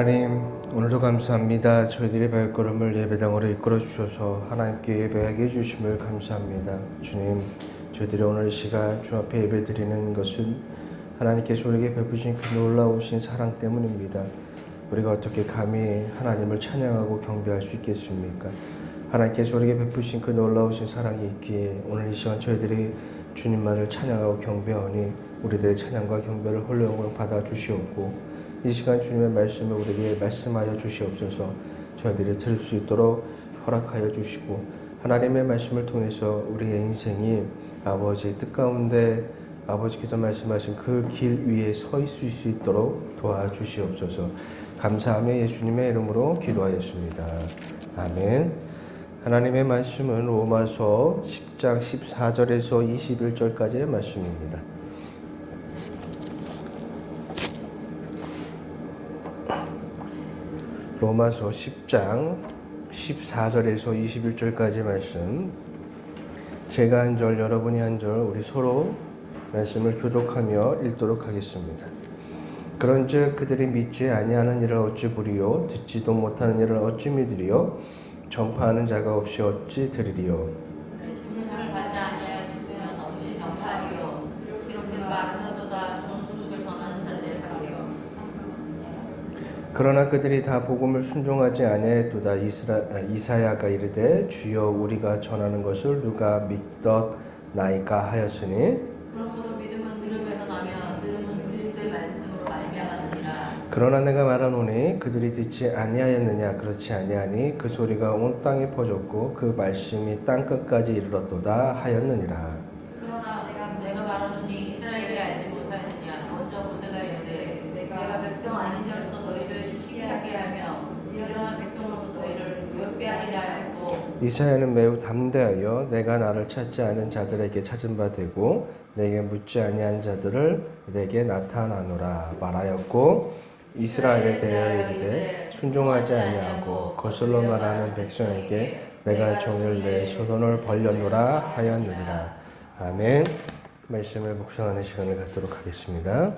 하나님, 오늘도 감사합니다. 저희들의 발걸음을 예배당으로 이끌어 주셔서 하나님께 예배하게 해주심을 감사합니다. 주님, 저희들이 오늘 이 시간 주 앞에 예배 드리는 것은 하나님께서 우리에게 베푸신 그 놀라우신 사랑 때문입니다. 우리가 어떻게 감히 하나님을 찬양하고 경배할 수 있겠습니까? 하나님께서 우리에게 베푸신 그 놀라우신 사랑이 있기에 오늘 이 시간 저희들이 주님만을 찬양하고 경배하니 우리들의 찬양과 경배를 홀로 영광 받아 주시옵고, 이 시간 주님의 말씀을 우리에게 말씀하여 주시옵소서. 저희들이 들을 수 있도록 허락하여 주시고, 하나님의 말씀을 통해서 우리의 인생이 아버지의 뜻 가운데 아버지께서 말씀하신 그 길 위에 서 있을 수 있도록 도와주시옵소서. 감사하며 예수님의 이름으로 기도하였습니다. 아멘. 하나님의 말씀은 로마서 10장 14절에서 21절까지의 말씀입니다. 로마서 10장 14절에서 21절까지 말씀, 제가 한 절 여러분이 한 절 우리 서로 말씀을 교독하며 읽도록 하겠습니다. 그런즉 그들이 믿지 아니하는 일을 어찌 부리요, 듣지도 못하는 일을 어찌 믿으리요, 전파하는 자가 없이 어찌 들으리요. 신문을 받지 아니하였으면 없이 전파하리요. 이렇게 말하노도다 좋은 소식을 전하는 자들의 하리요. 그러나 그들이 다 복음을 순종하지 아니하였도다. 이사야가 이르되 주여 우리가 전하는 것을 누가 믿었나이까 하였으니, 그러므로 믿음은 들음에서 나며 들음은 그리스도의 말씀으로 말미암았느니라. 그러나 내가 말하노니 그들이 듣지 아니하였느냐? 그렇지 아니하니 그 소리가 온 땅에 퍼졌고 그 말씀이 땅 끝까지 이르렀도다 하였느니라. 그러나 내가 말하노니 이스라엘이 알지 못하였느냐. 먼저 모세가 이르되 내가 백성 아닌 자로서 너희를 시기하게 하며 미련한 백성으로서 너희를 외롭게 하리라 하였고, 이사야는 매우 담대하여 내가 나를 찾지 않은 자들에게 찾은 바 되고 내게 묻지 아니한 자들을 내게 나타나노라 말하였고, 이스라엘에 대하여 이르되 순종하지 아니하고 거슬러 말하는 백성에게 내가 종일 내 소돈을 벌렸노라 하였느니라. 아멘. 말씀을 묵상하는 시간을 갖도록 하겠습니다.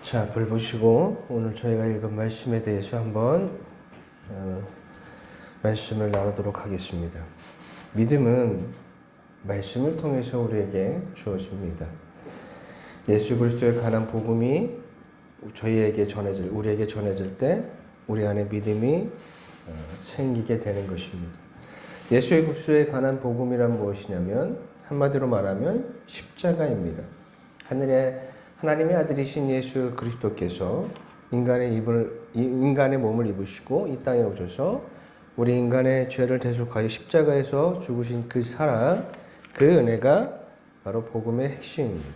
자, 불 보시고 오늘 저희가 읽은 말씀에 대해서 한번 말씀을 나누도록 하겠습니다. 믿음은 말씀을 통해서 우리에게 주어집니다. 예수 그리스도에 관한 복음이 우리에게 전해질 때 우리 안에 믿음이 생기게 되는 것입니다. 예수 그리스도에 관한 복음이란 무엇이냐면 한마디로 말하면 십자가입니다. 하나님의 아들이신 예수 그리스도께서 인간의 몸을 입으시고 이 땅에 오셔서 우리 인간의 죄를 대속하여 십자가에서 죽으신 그 사랑, 그 은혜가 바로 복음의 핵심입니다.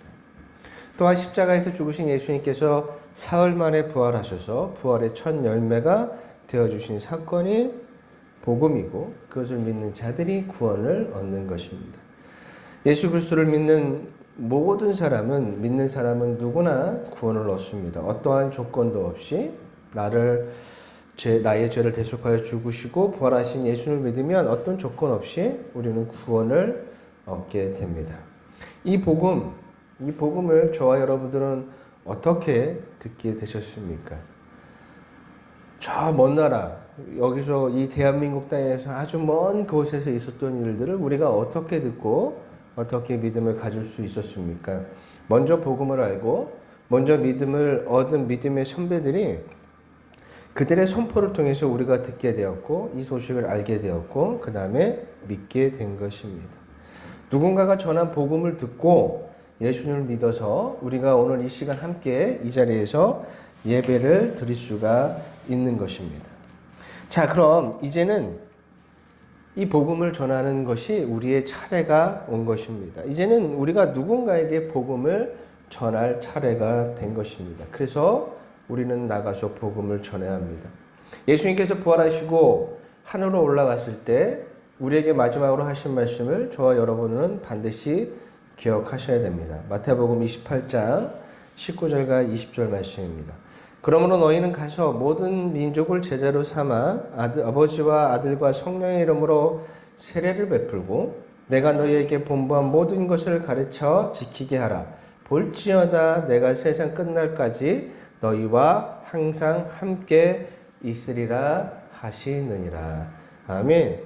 또한 십자가에서 죽으신 예수님께서 사흘 만에 부활하셔서 부활의 첫 열매가 되어주신 사건이 복음이고, 그것을 믿는 자들이 구원을 얻는 것입니다. 예수 그리스도를 믿는 믿는 사람은 누구나 구원을 얻습니다. 어떠한 조건도 없이 나의 죄를 대속하여 죽으시고 부활하신 예수를 믿으면 어떤 조건 없이 우리는 구원을 얻게 됩니다. 이 복음을 저와 여러분들은 어떻게 듣게 되셨습니까? 저 먼 나라, 여기서 이 대한민국 땅에서 아주 먼 곳에서 있었던 일들을 우리가 어떻게 듣고 어떻게 믿음을 가질 수 있었습니까? 먼저 복음을 알고 먼저 믿음을 얻은 믿음의 선배들이 그들의 선포를 통해서 우리가 듣게 되었고 이 소식을 알게 되었고 그 다음에 믿게 된 것입니다. 누군가가 전한 복음을 듣고 예수님을 믿어서 우리가 오늘 이 시간 함께 이 자리에서 예배를 드릴 수가 있는 것입니다. 자, 그럼 이제는 이 복음을 전하는 것이 우리의 차례가 온 것입니다. 이제는 우리가 누군가에게 복음을 전할 차례가 된 것입니다. 그래서 우리는 나가서 복음을 전해야 합니다. 예수님께서 부활하시고 하늘로 올라갔을 때 우리에게 마지막으로 하신 말씀을 저와 여러분은 반드시 기억하셔야 됩니다. 마태복음 28장 19절과 20절 말씀입니다. 그러므로 너희는 가서 모든 민족을 제자로 삼아 아버지와 아들과 성령의 이름으로 세례를 베풀고 내가 너희에게 본부한 모든 것을 가르쳐 지키게 하라. 볼지어다 내가 세상 끝날까지 너희와 항상 함께 있으리라 하시느니라. 아멘.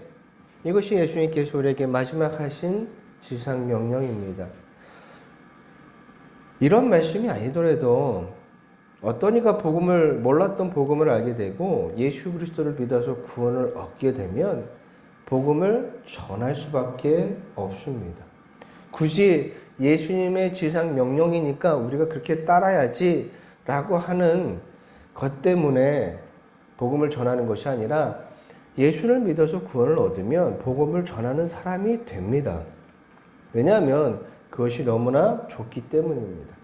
이것이 예수님께서 우리에게 마지막 하신 지상 명령입니다. 이런 말씀이 아니더라도 어떤 이가 몰랐던 복음을 알게 되고 예수 그리스도를 믿어서 구원을 얻게 되면 복음을 전할 수밖에 없습니다. 굳이 예수님의 지상 명령이니까 우리가 그렇게 따라야지 라고 하는 것 때문에 복음을 전하는 것이 아니라 예수를 믿어서 구원을 얻으면 복음을 전하는 사람이 됩니다. 왜냐하면 그것이 너무나 좋기 때문입니다.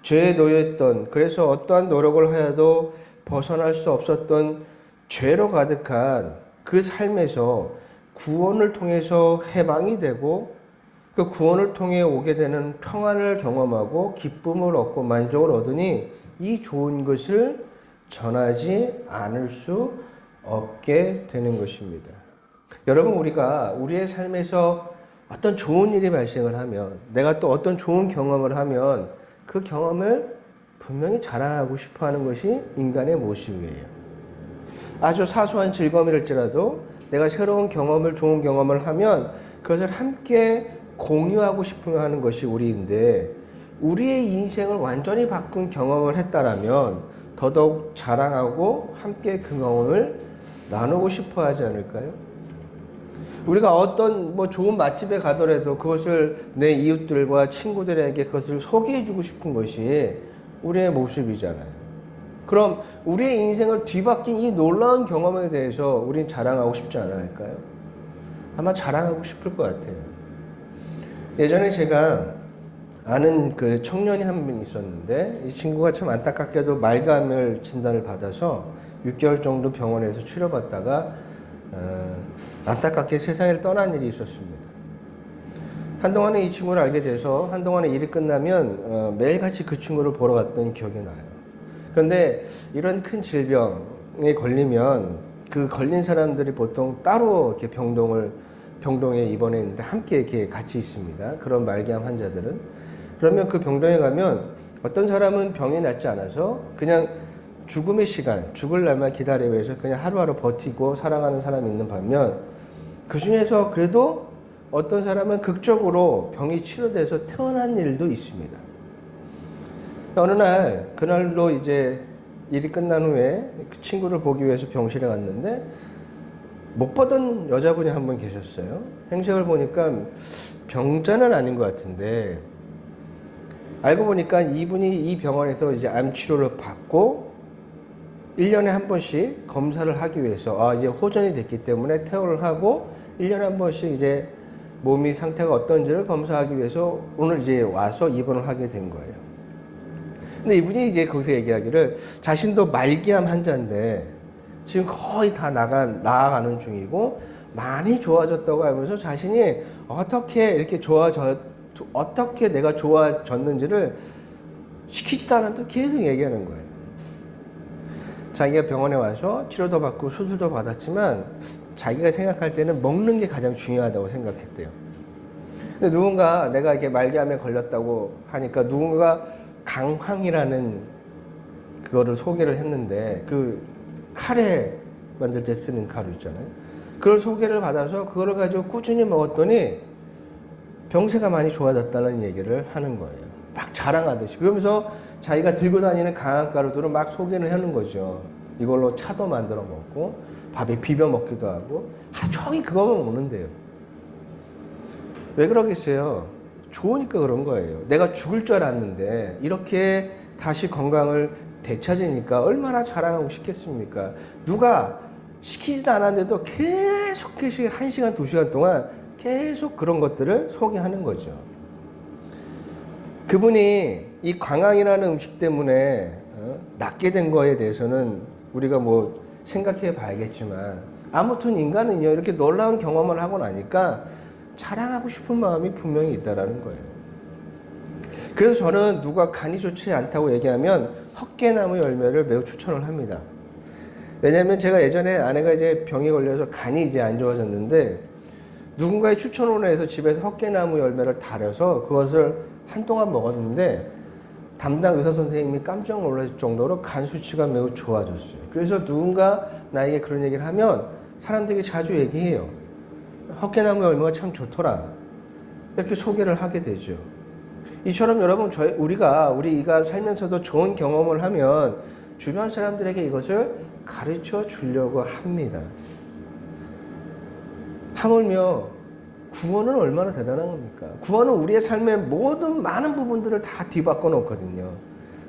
죄에 놓여있던, 그래서 어떠한 노력을 하여도 벗어날 수 없었던 죄로 가득한 그 삶에서 구원을 통해서 해방이 되고 그 구원을 통해 오게 되는 평안을 경험하고 기쁨을 얻고 만족을 얻으니 이 좋은 것을 전하지 않을 수 없게 되는 것입니다. 여러분, 우리가 우리의 삶에서 어떤 좋은 일이 발생을 하면, 내가 또 어떤 좋은 경험을 하면 그 경험을 분명히 자랑하고 싶어 하는 것이 인간의 모습이에요. 아주 사소한 즐거움일지라도 내가 새로운 경험을, 좋은 경험을 하면 그것을 함께 공유하고 싶어 하는 것이 우리인데, 우리의 인생을 완전히 바꾼 경험을 했다라면 더더욱 자랑하고 함께 그 경험을 나누고 싶어 하지 않을까요? 우리가 어떤 좋은 맛집에 가더라도 그것을 내 이웃들과 친구들에게 그것을 소개해주고 싶은 것이 우리의 모습이잖아요. 그럼 우리의 인생을 뒤바뀐 이 놀라운 경험에 대해서 우린 자랑하고 싶지 않을까요? 아마 자랑하고 싶을 것 같아요. 예전에 제가 아는 그 청년이 한 분 있었는데 이 친구가 참 안타깝게도 말감을 진단을 받아서 6개월 정도 병원에서 치료받다가 안타깝게 세상을 떠난 일이 있었습니다. 한동안에 이 친구를 알게 돼서 한동안에 일이 끝나면 매일같이 그 친구를 보러 갔던 기억이 나요. 그런데 이런 큰 질병에 걸리면 그 걸린 사람들이 보통 따로 이렇게 병동에 입원해 있는데 함께 이렇게 같이 있습니다. 그런 말기암 환자들은. 그러면 그 병동에 가면 어떤 사람은 병이 낫지 않아서 그냥 죽음의 시간, 죽을 날만 기다리기 위해서 그냥 하루하루 버티고 살아가는 사람이 있는 반면 그 중에서 그래도 어떤 사람은 극적으로 병이 치료돼서 태어난 일도 있습니다. 어느 날, 그날로 이제 일이 끝난 후에 그 친구를 보기 위해서 병실에 갔는데 못 보던 여자분이 한 분 계셨어요. 행색을 보니까 병자는 아닌 것 같은데 알고 보니까 이분이 이 병원에서 이제 암 치료를 받고 1년에 한 번씩 검사를 하기 위해서 이제 호전이 됐기 때문에 퇴원을 하고 1년에 한 번씩 이제 몸이 상태가 어떤지를 검사하기 위해서 오늘 이제 와서 입원을 하게 된 거예요. 근데 이분이 이제 거기서 얘기하기를 자신도 말기암 환자인데 지금 거의 다 나아가는 중이고 많이 좋아졌다고 하면서 자신이 어떻게 이렇게 어떻게 내가 좋아졌는지를 시키지도 않은 듯 계속 얘기하는 거예요. 자기가 병원에 와서 치료도 받고 수술도 받았지만 자기가 생각할 때는 먹는 게 가장 중요하다고 생각했대요. 근데 누군가 내가 이렇게 말기암에 걸렸다고 하니까 누군가가 강황이라는 그거를 소개를 했는데 그 카레 만들 때 쓰는 가루 있잖아요. 그걸 소개를 받아서 그거를 가지고 꾸준히 먹었더니 병세가 많이 좋아졌다는 얘기를 하는 거예요. 막 자랑하듯이. 그러면서 자기가 들고 다니는 강황가루들을 막 소개를 하는 거죠. 이걸로 차도 만들어 먹고 밥에 비벼 먹기도 하고 하루 종일 그거만 먹는데요. 왜 그러겠어요? 좋으니까 그런 거예요. 내가 죽을 줄 알았는데 이렇게 다시 건강을 되찾으니까 얼마나 자랑하고 싶겠습니까? 누가 시키지도 않았는데도 계속 1시간, 2시간 동안 계속 그런 것들을 소개하는 거죠. 그분이 이 관광이라는 음식 때문에 낫게 된 거에 대해서는 우리가 뭐 생각해 봐야겠지만, 아무튼 인간은요, 이렇게 놀라운 경험을 하고 나니까 자랑하고 싶은 마음이 분명히 있다라는 거예요. 그래서 저는 누가 간이 좋지 않다고 얘기하면 헛개나무 열매를 매우 추천을 합니다. 왜냐면 제가 예전에 아내가 이제 병이 걸려서 간이 이제 안 좋아졌는데, 누군가의 추천으로 해서 집에서 헛개나무 열매를 달여서 그것을 한동안 먹었는데, 담당 의사 선생님이 깜짝 놀랄 정도로 간 수치가 매우 좋아졌어요. 그래서 누군가 나에게 그런 얘기를 하면 사람들이 자주 얘기해요. 헛개나무 열매가 참 좋더라. 이렇게 소개를 하게 되죠. 이처럼 여러분, 우리가 살면서도 좋은 경험을 하면 주변 사람들에게 이것을 가르쳐 주려고 합니다. 하물며 구원은 얼마나 대단한 겁니까? 구원은 우리의 삶의 모든 많은 부분들을 다 뒤바꿔 놓거든요.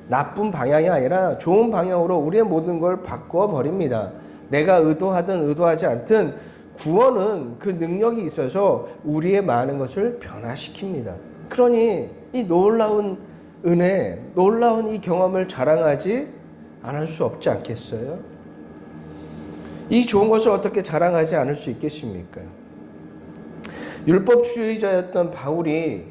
나쁜 방향이 아니라 좋은 방향으로 우리의 모든 걸 바꿔 버립니다. 내가 의도하든 의도하지 않든 구원은 그 능력이 있어서 우리의 많은 것을 변화시킵니다. 그러니 이 놀라운 은혜, 놀라운 이 경험을 자랑하지 않을 수 없지 않겠어요? 이 좋은 것을 어떻게 자랑하지 않을 수 있겠습니까? 율법주의자였던 바울이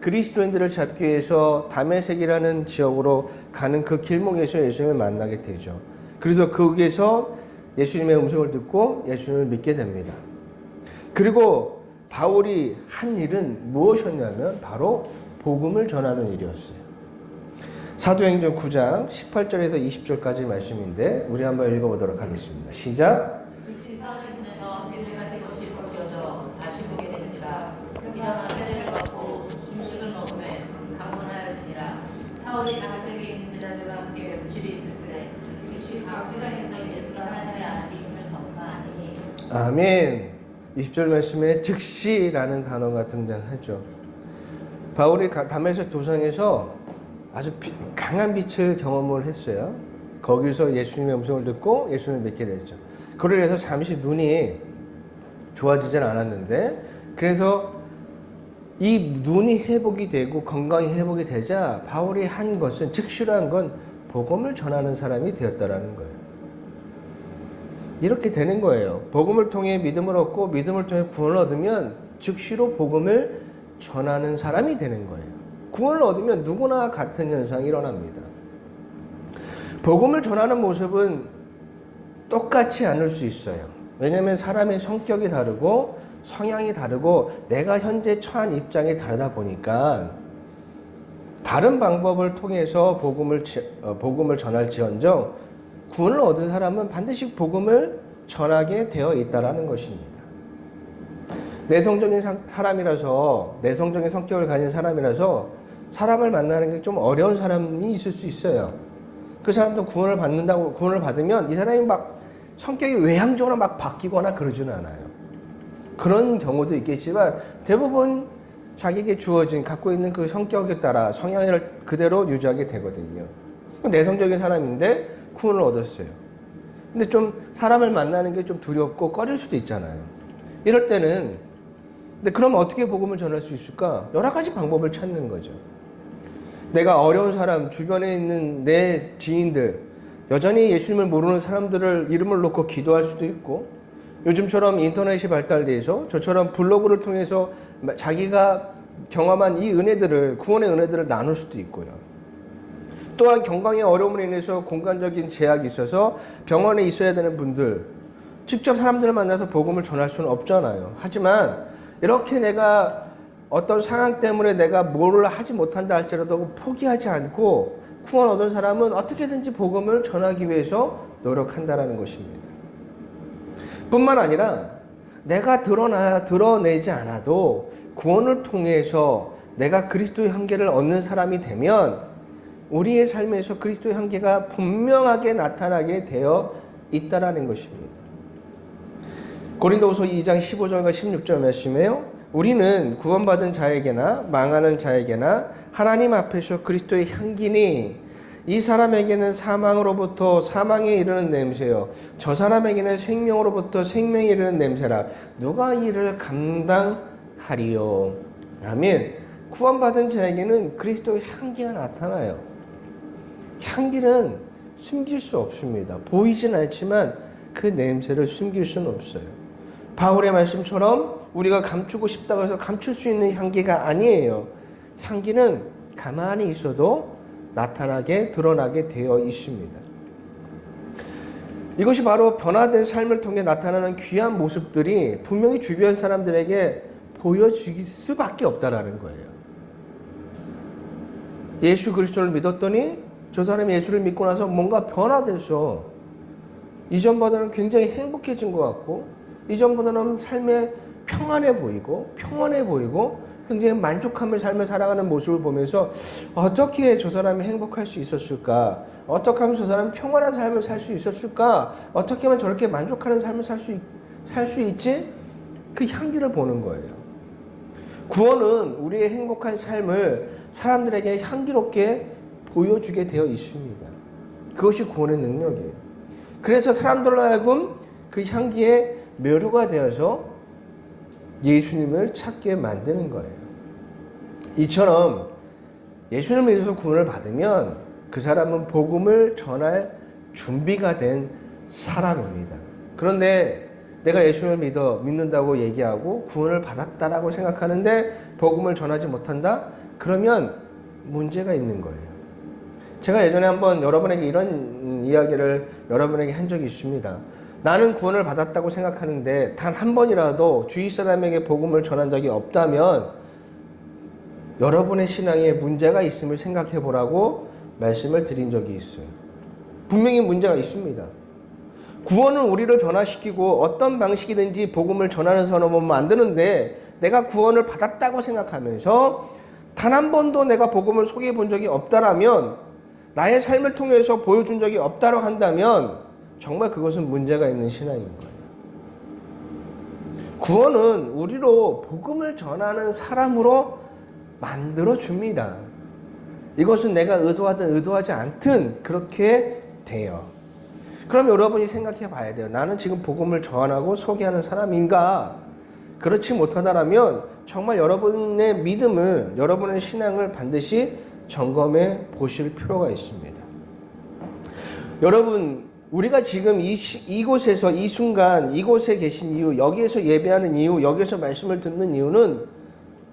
그리스도인들을 잡기 위해서 다메섹이라는 지역으로 가는 그 길목에서 예수님을 만나게 되죠. 그래서 거기에서 예수님의 음성을 듣고 예수님을 믿게 됩니다. 그리고 바울이 한 일은 무엇이었냐면 바로 복음을 전하는 일이었어요. 사도행전 9장 18절에서 20절까지 말씀인데 우리 한번 읽어보도록 하겠습니다. 시작. 즉시 사울의 눈에서 빛을 같은 것이 벗겨져 다시 보게 된지라. 일어나 세례를 받고 음식을 먹으며 강론하였지라. 사울이 다메섹에 있는 제자들과 함께 육집이 있을세. 즉시 세상에서 예수가 하나님의 아들이심을 전파하니. 아멘. 20절 말씀에 즉시라는 단어가 등장하죠. 바울이 다메섹 도상에서 아주 강한 빛을 경험을 했어요. 거기서 예수님의 음성을 듣고 예수님을 믿게 됐죠. 그로 인해서 잠시 눈이 좋아지진 않았는데, 그래서 이 눈이 회복이 되고 건강이 회복이 되자 바울이 한 것은, 즉시로 한 건 복음을 전하는 사람이 되었다라는 거예요. 이렇게 되는 거예요. 복음을 통해 믿음을 얻고 믿음을 통해 구원을 얻으면 즉시로 복음을 전하는 사람이 되는 거예요. 구원을 얻으면 누구나 같은 현상이 일어납니다. 복음을 전하는 모습은 똑같지 않을 수 있어요. 왜냐하면 사람의 성격이 다르고 성향이 다르고 내가 현재 처한 입장이 다르다 보니까 다른 방법을 통해서 복음을 전할지언정 구원을 얻은 사람은 반드시 복음을 전하게 되어 있다는 것입니다. 내성적인 사람이라서, 내성적인 성격을 가진 사람이라서 사람을 만나는 게 좀 어려운 사람이 있을 수 있어요. 그 사람도 구원을 받으면 이 사람이 막 성격이 외향적으로 막 바뀌거나 그러지는 않아요. 그런 경우도 있겠지만 대부분 자기에게 주어진 갖고 있는 그 성격에 따라 성향을 그대로 유지하게 되거든요. 내성적인 사람인데 구원을 얻었어요. 근데 좀 사람을 만나는 게 좀 두렵고 꺼릴 수도 있잖아요. 이럴 때는, 근데 그럼 어떻게 복음을 전할 수 있을까? 여러 가지 방법을 찾는 거죠. 내가 어려운 사람, 주변에 있는 내 지인들, 여전히 예수님을 모르는 사람들을 이름을 놓고 기도할 수도 있고, 요즘처럼 인터넷이 발달돼서 저처럼 블로그를 통해서 자기가 경험한 이 은혜들을, 구원의 은혜들을 나눌 수도 있고요. 또한 건강의 어려움으로 인해서 공간적인 제약이 있어서 병원에 있어야 되는 분들, 직접 사람들을 만나서 복음을 전할 수는 없잖아요. 하지만 이렇게 내가 어떤 상황 때문에 내가 뭐를 하지 못한다 할지라도 포기하지 않고 구원 얻은 사람은 어떻게든지 복음을 전하기 위해서 노력한다라는 것입니다. 뿐만 아니라 내가 드러내지 않아도 구원을 통해서 내가 그리스도의 향기를 얻는 사람이 되면 우리의 삶에서 그리스도의 향기가 분명하게 나타나게 되어 있다라는 것입니다. 고린도후서 2장 15절과 16절 말씀에요. 우리는 구원받은 자에게나 망하는 자에게나 하나님 앞에서 그리스도의 향기니 이 사람에게는 사망으로부터 사망에 이르는 냄새요 저 사람에게는 생명으로부터 생명에 이르는 냄새라 누가 이를 감당하리요. 아멘. 구원받은 자에게는 그리스도의 향기가 나타나요. 향기는 숨길 수 없습니다. 보이진 않지만 그 냄새를 숨길 수는 없어요. 바울의 말씀처럼 우리가 감추고 싶다고 해서 감출 수 있는 향기가 아니에요. 향기는 가만히 있어도 나타나게 드러나게 되어 있습니다. 이것이 바로 변화된 삶을 통해 나타나는 귀한 모습들이 분명히 주변 사람들에게 보여질 수밖에 없다라는 거예요. 예수 그리스도를 믿었더니 저 사람이 예수를 믿고 나서 뭔가 변화돼서 이전보다는 굉장히 행복해진 것 같고 이전보다는 삶에 평안해 보이고 굉장히 만족함을 삶을 살아가는 모습을 보면서 어떻게 저 사람이 행복할 수 있었을까? 어떻게 하면 저 사람이 평안한 삶을 살 수 있었을까? 어떻게 하면 저렇게 만족하는 삶을 살 수 있지? 그 향기를 보는 거예요. 구원은 우리의 행복한 삶을 사람들에게 향기롭게 보여주게 되어 있습니다. 그것이 구원의 능력이에요. 그래서 사람들로 하여금 그 향기에 묘로가 되어서 예수님을 찾게 만드는 거예요. 이처럼 예수님을 믿어서 구원을 받으면 그 사람은 복음을 전할 준비가 된 사람입니다. 그런데 내가 예수님을 믿는다고 얘기하고 구원을 받았다라고 생각하는데 복음을 전하지 못한다? 그러면 문제가 있는 거예요. 제가 예전에 한번 여러분에게 이런 이야기를 여러분에게 한 적이 있습니다. 나는 구원을 받았다고 생각하는데 단 한 번이라도 주위 사람에게 복음을 전한 적이 없다면 여러분의 신앙에 문제가 있음을 생각해 보라고 말씀을 드린 적이 있어요. 분명히 문제가 있습니다. 구원은 우리를 변화시키고 어떤 방식이든지 복음을 전하는 사람을 만드는데 내가 구원을 받았다고 생각하면서 단 한 번도 내가 복음을 소개해 본 적이 없다라면 나의 삶을 통해서 보여준 적이 없다고 한다면 정말 그것은 문제가 있는 신앙인 거예요. 구원은 우리로 복음을 전하는 사람으로 만들어줍니다. 이것은 내가 의도하든 의도하지 않든 그렇게 돼요. 그럼 여러분이 생각해 봐야 돼요. 나는 지금 복음을 전하고 소개하는 사람인가? 그렇지 못하다라면 정말 여러분의 믿음을, 여러분의 신앙을 반드시 점검해 보실 필요가 있습니다. 여러분, 우리가 지금 이곳에서 이 순간 이곳에 계신 이유, 여기에서 예배하는 이유, 여기에서 말씀을 듣는 이유는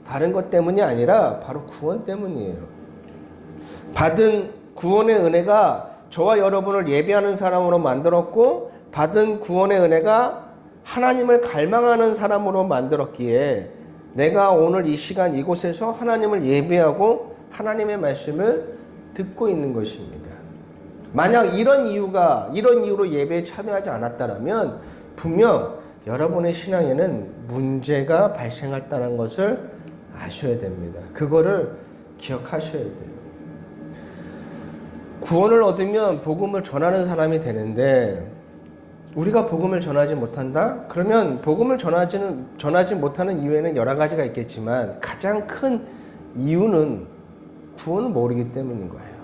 다른 것 때문이 아니라 바로 구원 때문이에요. 받은 구원의 은혜가 저와 여러분을 예배하는 사람으로 만들었고 받은 구원의 은혜가 하나님을 갈망하는 사람으로 만들었기에 내가 오늘 이 시간 이곳에서 하나님을 예배하고 하나님의 말씀을 듣고 있는 것입니다. 만약 이런 이유로 예배에 참여하지 않았다면 분명 여러분의 신앙에는 문제가 발생했다는 것을 아셔야 됩니다. 그거를 기억하셔야 돼요. 구원을 얻으면 복음을 전하는 사람이 되는데 우리가 복음을 전하지 못한다? 그러면 복음을 전하지 못하는 이유에는 여러 가지가 있겠지만 가장 큰 이유는 구원을 모르기 때문인 거예요.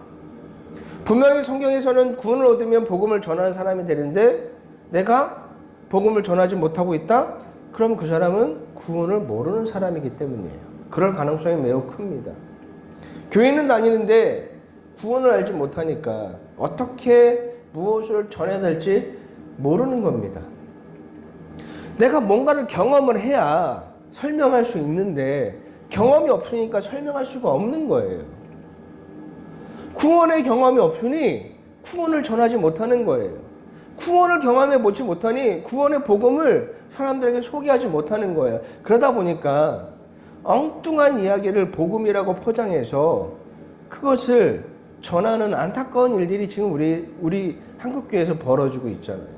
분명히 성경에서는 구원을 얻으면 복음을 전하는 사람이 되는데 내가 복음을 전하지 못하고 있다? 그럼 그 사람은 구원을 모르는 사람이기 때문이에요. 그럴 가능성이 매우 큽니다. 교회는 다니는데 구원을 알지 못하니까 어떻게 무엇을 전해야 될지 모르는 겁니다. 내가 뭔가를 경험을 해야 설명할 수 있는데 경험이 없으니까 설명할 수가 없는 거예요. 구원의 경험이 없으니 구원을 전하지 못하는 거예요. 구원을 경험해 보지 못하니 구원의 복음을 사람들에게 소개하지 못하는 거예요. 그러다 보니까 엉뚱한 이야기를 복음이라고 포장해서 그것을 전하는 안타까운 일들이 지금 우리 한국교회에서 벌어지고 있잖아요.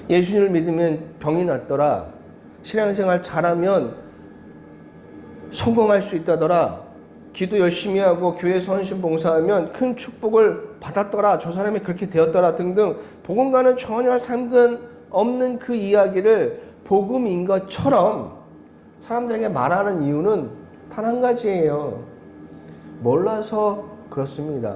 예수님을 믿으면 병이 낫더라. 신앙생활 잘하면 성공할 수 있다더라. 기도 열심히 하고 교회에서 헌신 봉사하면 큰 축복을 받았더라. 저 사람이 그렇게 되었더라 등등 복음과는 전혀 상관없는 그 이야기를 복음인 것처럼 사람들에게 말하는 이유는 단 한 가지예요. 몰라서 그렇습니다.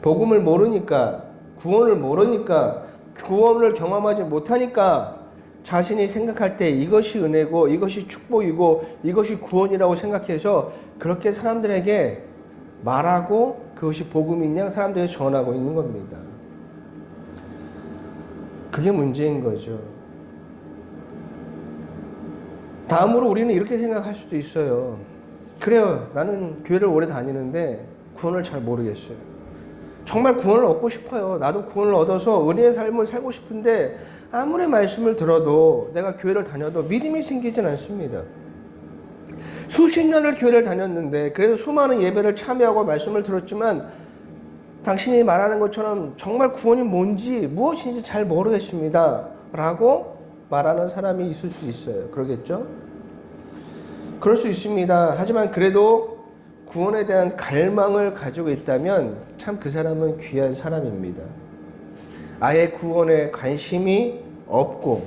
복음을 모르니까, 구원을 모르니까, 구원을 경험하지 못하니까 자신이 생각할 때 이것이 은혜고 이것이 축복이고 이것이 구원이라고 생각해서 그렇게 사람들에게 말하고 그것이 복음인 양 사람들에게 전하고 있는 겁니다. 그게 문제인 거죠. 다음으로 우리는 이렇게 생각할 수도 있어요. 그래요. 나는 교회를 오래 다니는데 구원을 잘 모르겠어요. 정말 구원을 얻고 싶어요. 나도 구원을 얻어서 은혜의 삶을 살고 싶은데 아무리 말씀을 들어도 내가 교회를 다녀도 믿음이 생기진 않습니다. 수십 년을 교회를 다녔는데 그래서 수많은 예배를 참여하고 말씀을 들었지만 당신이 말하는 것처럼 정말 구원이 뭔지 무엇인지 잘 모르겠습니다. 라고 말하는 사람이 있을 수 있어요. 그러겠죠? 그럴 수 있습니다. 하지만 그래도 구원에 대한 갈망을 가지고 있다면 참 그 사람은 귀한 사람입니다. 아예 구원에 관심이 없고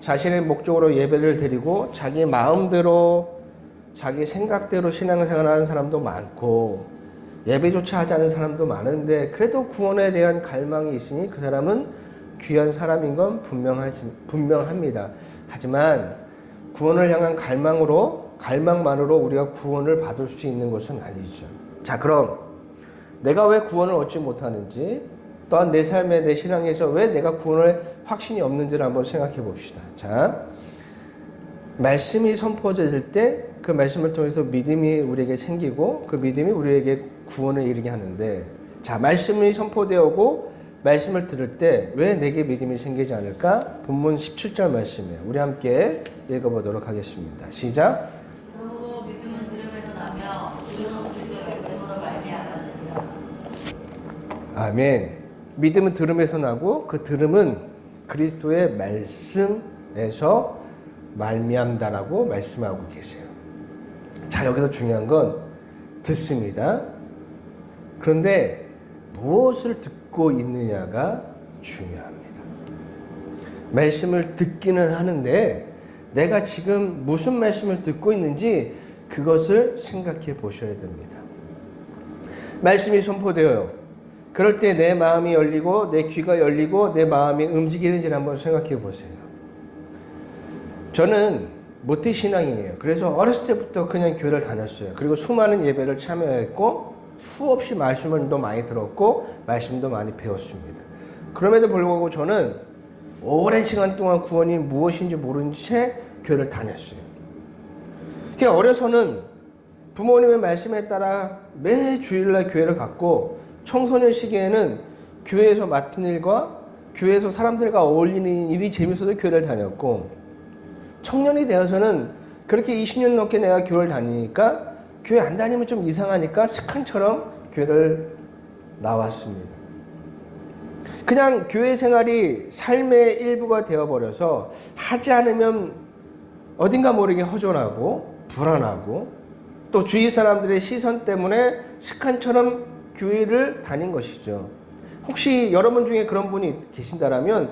자신의 목적으로 예배를 드리고 자기 마음대로 자기 생각대로 신앙생활을 하는 사람도 많고 예배조차 하지 않은 사람도 많은데 그래도 구원에 대한 갈망이 있으니 그 사람은 귀한 사람인 건 분명합니다. 하지만 구원을 향한 갈망만으로 우리가 구원을 받을 수 있는 것은 아니죠. 자, 그럼 내가 왜 구원을 얻지 못하는지 또한 내 삶에 내 신앙에서 왜 내가 구원을 확신이 없는지를 한번 생각해 봅시다. 자, 말씀이 선포될 때 그 말씀을 통해서 믿음이 우리에게 생기고 그 믿음이 우리에게 구원을 이르게 하는데 자, 말씀이 선포되고 말씀을 들을 때 왜 내게 믿음이 생기지 않을까? 본문 17절 말씀이에요. 우리 함께 읽어보도록 하겠습니다. 시작. 그러므로 믿음은 들음에서 나며 들음은 그리스도의 말씀으로 말미암았느니라. 아멘. 믿음은 들음에서 나고 그 들음은 그리스도의 말씀에서 말미암다라고 말씀하고 계세요. 자, 여기서 중요한 건 듣습니다. 그런데 무엇을 듣고 있느냐가 중요합니다. 말씀을 듣기는 하는데 내가 지금 무슨 말씀을 듣고 있는지 그것을 생각해 보셔야 됩니다. 말씀이 선포되어요. 그럴 때 내 마음이 열리고 내 귀가 열리고 내 마음이 움직이는지를 한번 생각해 보세요. 저는 모태신앙이에요. 그래서 어렸을 때부터 그냥 교회를 다녔어요. 그리고 수많은 예배를 참여했고 수없이 말씀을 또 많이 들었고 말씀도 많이 배웠습니다. 그럼에도 불구하고 저는 오랜 시간 동안 구원이 무엇인지 모르는 채 교회를 다녔어요. 그냥 어려서는 부모님의 말씀에 따라 매 주일날 교회를 갔고 청소년 시기에는 교회에서 맡은 일과 교회에서 사람들과 어울리는 일이 재밌어서 교회를 다녔고 청년이 되어서는 그렇게 20년 넘게 내가 교회를 다니니까 교회 안 다니면 좀 이상하니까 습관처럼 교회를 나왔습니다. 그냥 교회 생활이 삶의 일부가 되어버려서 하지 않으면 어딘가 모르게 허전하고 불안하고 또 주위 사람들의 시선 때문에 습관처럼 교회를 다닌 것이죠. 혹시 여러분 중에 그런 분이 계신다면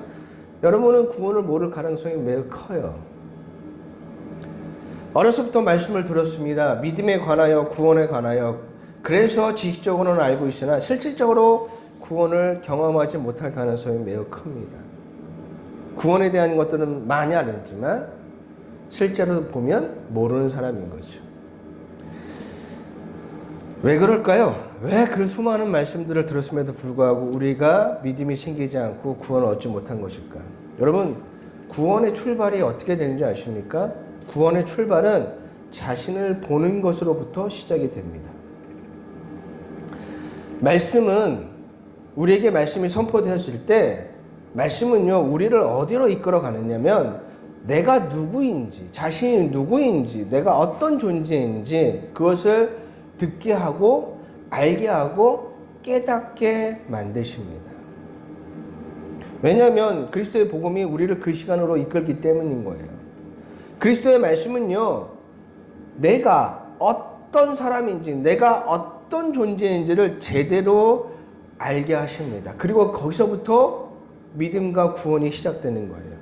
여러분은 구원을 모를 가능성이 매우 커요. 어려서부터 말씀을 들었습니다. 믿음에 관하여 구원에 관하여 그래서 지식적으로는 알고 있으나 실질적으로 구원을 경험하지 못할 가능성이 매우 큽니다. 구원에 대한 것들은 많이 알지만 실제로 보면 모르는 사람인 거죠. 왜 그럴까요? 왜 그 수많은 말씀들을 들었음에도 불구하고 우리가 믿음이 생기지 않고 구원을 얻지 못한 것일까? 여러분, 구원의 출발이 어떻게 되는지 아십니까? 구원의 출발은 자신을 보는 것으로부터 시작이 됩니다. 말씀은 우리에게 말씀이 선포되었을 때 말씀은요 우리를 어디로 이끌어 가느냐면 내가 누구인지 자신이 누구인지 내가 어떤 존재인지 그것을 듣게 하고 알게 하고 깨닫게 만드십니다. 왜냐하면 그리스도의 복음이 우리를 그 시간으로 이끌기 때문인 거예요. 그리스도의 말씀은요 내가 어떤 사람인지, 내가 어떤 존재인지를 제대로 알게 하십니다. 그리고 거기서부터 믿음과 구원이 시작되는 거예요.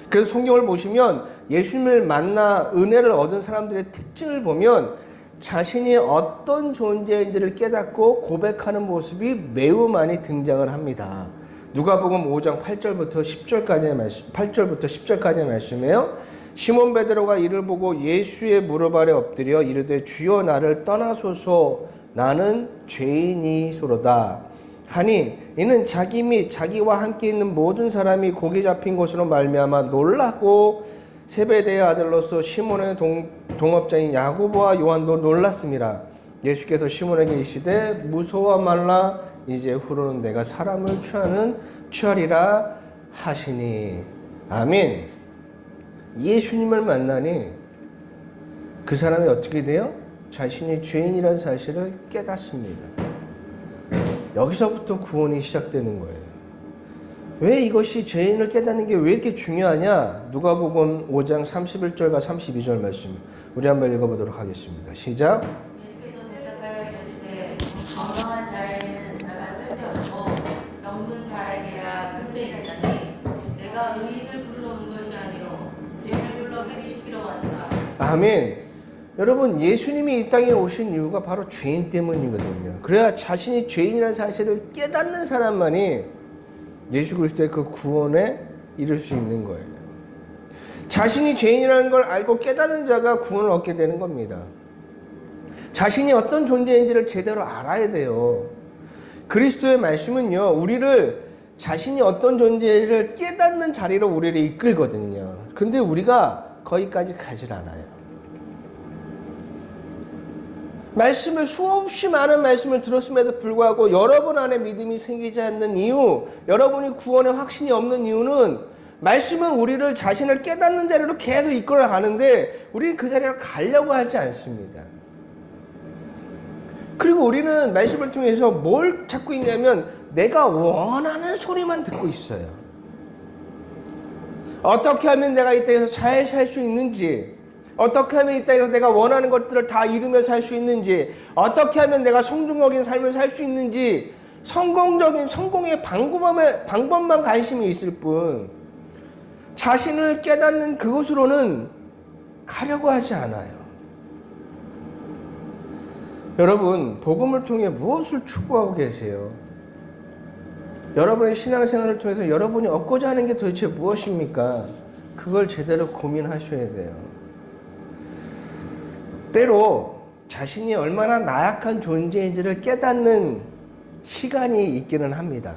그래서 성경을 보시면 예수님을 만나 은혜를 얻은 사람들의 특징을 보면 자신이 어떤 존재인지를 깨닫고 고백하는 모습이 매우 많이 등장을 합니다. 누가복음 5장 8절부터 10절까지의 말씀, 8절부터 10절까지의 말씀이에요. 시몬 베드로가 이를 보고 예수의 무릎 아래 엎드려 이르되 주여 나를 떠나소서 나는 죄인이소로다 하니 이는 자기 및 자기와 함께 있는 모든 사람이 고기 잡힌 것으로 말미암아 놀라고 세베대의 아들로서 시몬의 동업자인 야고보와 요한도 놀랐습니다. 예수께서 시몬에게 이르시되 무서워 말라 이제 후로는 내가 사람을 취하리라 하시니. 아멘. 예수님을 만나니 그 사람이 어떻게 돼요? 자신이 죄인이라는 사실을 깨닫습니다. 여기서부터 구원이 시작되는 거예요. 왜 이것이 죄인을 깨닫는 게 왜 이렇게 중요하냐? 누가복음 5장 31절과 32절 말씀 우리 한번 읽어보도록 하겠습니다. 시작. 예수께서 대답하여 이르시되 건강한 자에게는 나가 쓸데없고 병든 자에게야 쓸데있나니 내가 의인을 불러온 것이 아니요 죄인을 불러 회개시키러 왔노라. 아멘. 여러분, 예수님이 이 땅에 오신 이유가 바로 죄인 때문이거든요. 그래야 자신이 죄인이라는 사실을 깨닫는 사람만이 예수 그리스도의 그 구원에 이를 수 있는 거예요. 자신이 죄인이라는 걸 알고 깨닫는 자가 구원을 얻게 되는 겁니다. 자신이 어떤 존재인지를 제대로 알아야 돼요. 그리스도의 말씀은요, 우리를 자신이 어떤 존재를 깨닫는 자리로 우리를 이끌거든요. 근데 우리가 거기까지 가질 않아요. 말씀을 수없이 많은 말씀을 들었음에도 불구하고 여러분 안에 믿음이 생기지 않는 이유, 여러분이 구원의 확신이 없는 이유는 말씀은 우리를 자신을 깨닫는 자리로 계속 이끌어 가는데 우리는 그 자리로 가려고 하지 않습니다. 그리고 우리는 말씀을 통해서 뭘 찾고 있냐면 내가 원하는 소리만 듣고 있어요. 어떻게 하면 내가 이 땅에서 잘 살 수 있는지, 어떻게 하면 이 땅에서 내가 원하는 것들을 다 이루며 살 수 있는지, 어떻게 하면 내가 성공적인 삶을 살 수 있는지, 성공의 방법만 관심이 있을 뿐 자신을 깨닫는 그곳으로는 가려고 하지 않아요. 여러분, 복음을 통해 무엇을 추구하고 계세요? 여러분의 신앙생활을 통해서 여러분이 얻고자 하는 게 도대체 무엇입니까? 그걸 제대로 고민하셔야 돼요. 때로 자신이 얼마나 나약한 존재인지를 깨닫는 시간이 있기는 합니다.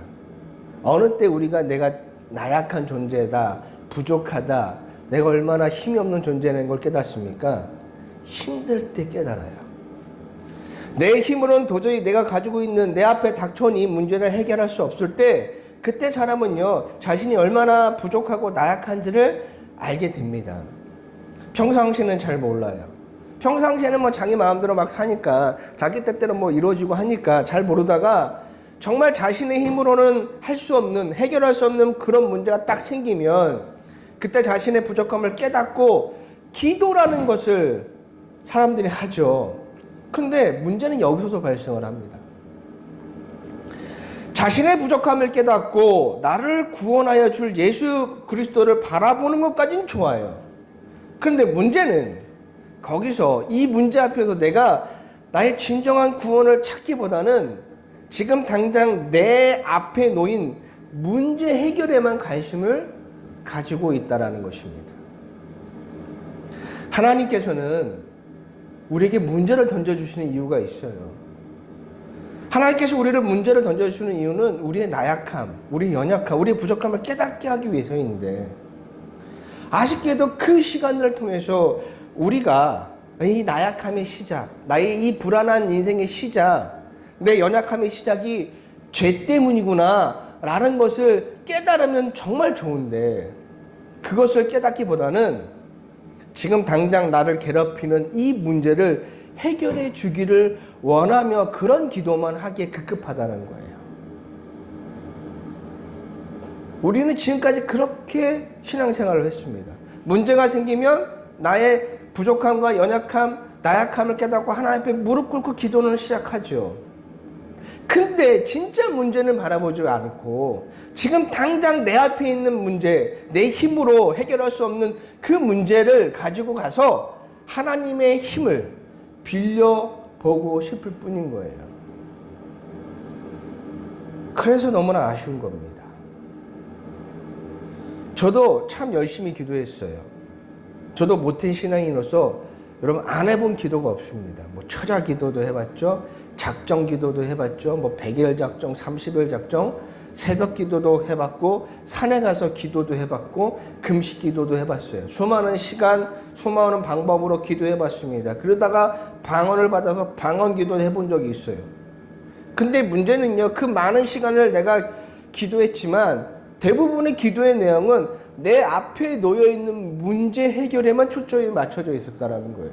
어느 때 우리가 내가 나약한 존재다, 부족하다, 내가 얼마나 힘이 없는 존재라는 걸 깨닫습니까? 힘들 때 깨달아요. 내 힘으로는 도저히 내가 가지고 있는 내 앞에 닥쳐온 이 문제를 해결할 수 없을 때 그때 사람은요, 자신이 얼마나 부족하고 나약한지를 알게 됩니다. 평상시에는 잘 몰라요. 평상시에는 뭐 자기 마음대로 막 사니까 자기 뜻대로 뭐 이루어지고 하니까 잘 모르다가 정말 자신의 힘으로는 할 수 없는, 해결할 수 없는 그런 문제가 딱 생기면 그때 자신의 부족함을 깨닫고 기도라는 것을 사람들이 하죠. 근데 문제는 여기서 발생을 합니다. 자신의 부족함을 깨닫고 나를 구원하여 줄 예수 그리스도를 바라보는 것까지는 좋아요. 그런데 문제는 거기서 이 문제 앞에서 내가 나의 진정한 구원을 찾기보다는 지금 당장 내 앞에 놓인 문제 해결에만 관심을 가지고 있다는 것입니다. 하나님께서는 우리에게 문제를 던져주시는 이유가 있어요. 하나님께서 우리를 문제를 던져주시는 이유는 우리의 나약함, 우리의 연약함, 우리의 부족함을 깨닫게 하기 위해서인데 아쉽게도 그 시간을 통해서 우리가 이 나약함의 시작, 나의 이 불안한 인생의 시작, 내 연약함의 시작이 죄 때문이구나 라는 것을 깨달으면 정말 좋은데 그것을 깨닫기보다는 지금 당장 나를 괴롭히는 이 문제를 해결해 주기를 원하며 그런 기도만 하기에 급급하다는 거예요. 우리는 지금까지 그렇게 신앙생활을 했습니다. 문제가 생기면 나의 부족함과 연약함, 나약함을 깨닫고 하나님 앞에 무릎 꿇고 기도는 시작하죠. 근데 진짜 문제는 바라보지 않고 지금 당장 내 앞에 있는 문제, 내 힘으로 해결할 수 없는 그 문제를 가지고 가서 하나님의 힘을 빌려보고 싶을 뿐인 거예요. 그래서 너무나 아쉬운 겁니다. 저도 참 열심히 기도했어요. 저도 모태 신앙인으로서 여러분 안 해본 기도가 없습니다. 뭐 처자 기도도 해봤죠. 작정 기도도 해봤죠. 뭐 100일 작정, 30일 작정, 새벽 기도도 해봤고 산에 가서 기도도 해봤고 금식 기도도 해봤어요. 수많은 시간, 수많은 방법으로 기도해봤습니다. 그러다가 방언을 받아서 방언 기도를 해본 적이 있어요. 근데 문제는요, 그 많은 시간을 내가 기도했지만 대부분의 기도의 내용은 내 앞에 놓여있는 문제 해결에만 초점이 맞춰져 있었다는 거예요.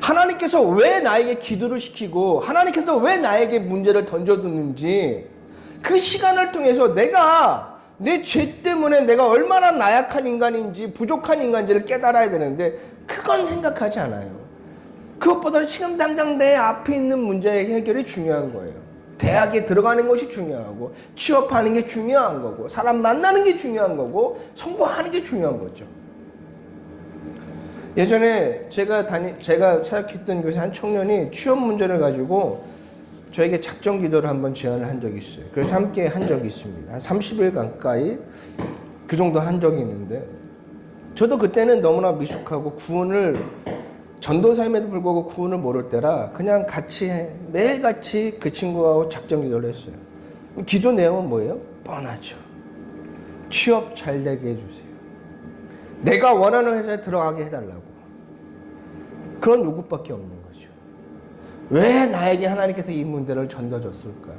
하나님께서 왜 나에게 기도를 시키고 하나님께서 왜 나에게 문제를 던져두는지 그 시간을 통해서 내가 내 죄 때문에 내가 얼마나 나약한 인간인지 부족한 인간인지를 깨달아야 되는데 그건 생각하지 않아요. 그것보다는 지금 당장 내 앞에 있는 문제의 해결이 중요한 거예요. 대학에 들어가는 것이 중요하고 취업하는 게 중요한 거고 사람 만나는 게 중요한 거고 성공하는 게 중요한 거죠. 예전에 제가 사역했던 교회 한 청년이 취업 문제를 가지고 저에게 작정 기도를 한번 제안을 한 적이 있어요. 그래서 함께 한 적이 있습니다. 한 30일 가까이 그 정도 한 적이 있는데 저도 그때는 너무나 미숙하고 구원을 전도사임에도 불구하고 구원을 모를 때라 그냥 매일같이 그 친구하고 작정 기도를 했어요. 기도 내용은 뭐예요? 뻔하죠. 취업 잘 되게 해주세요. 내가 원하는 회사에 들어가게 해달라고. 그런 요구밖에 없는 거죠. 왜 나에게 하나님께서 이 문제를 던져줬을까?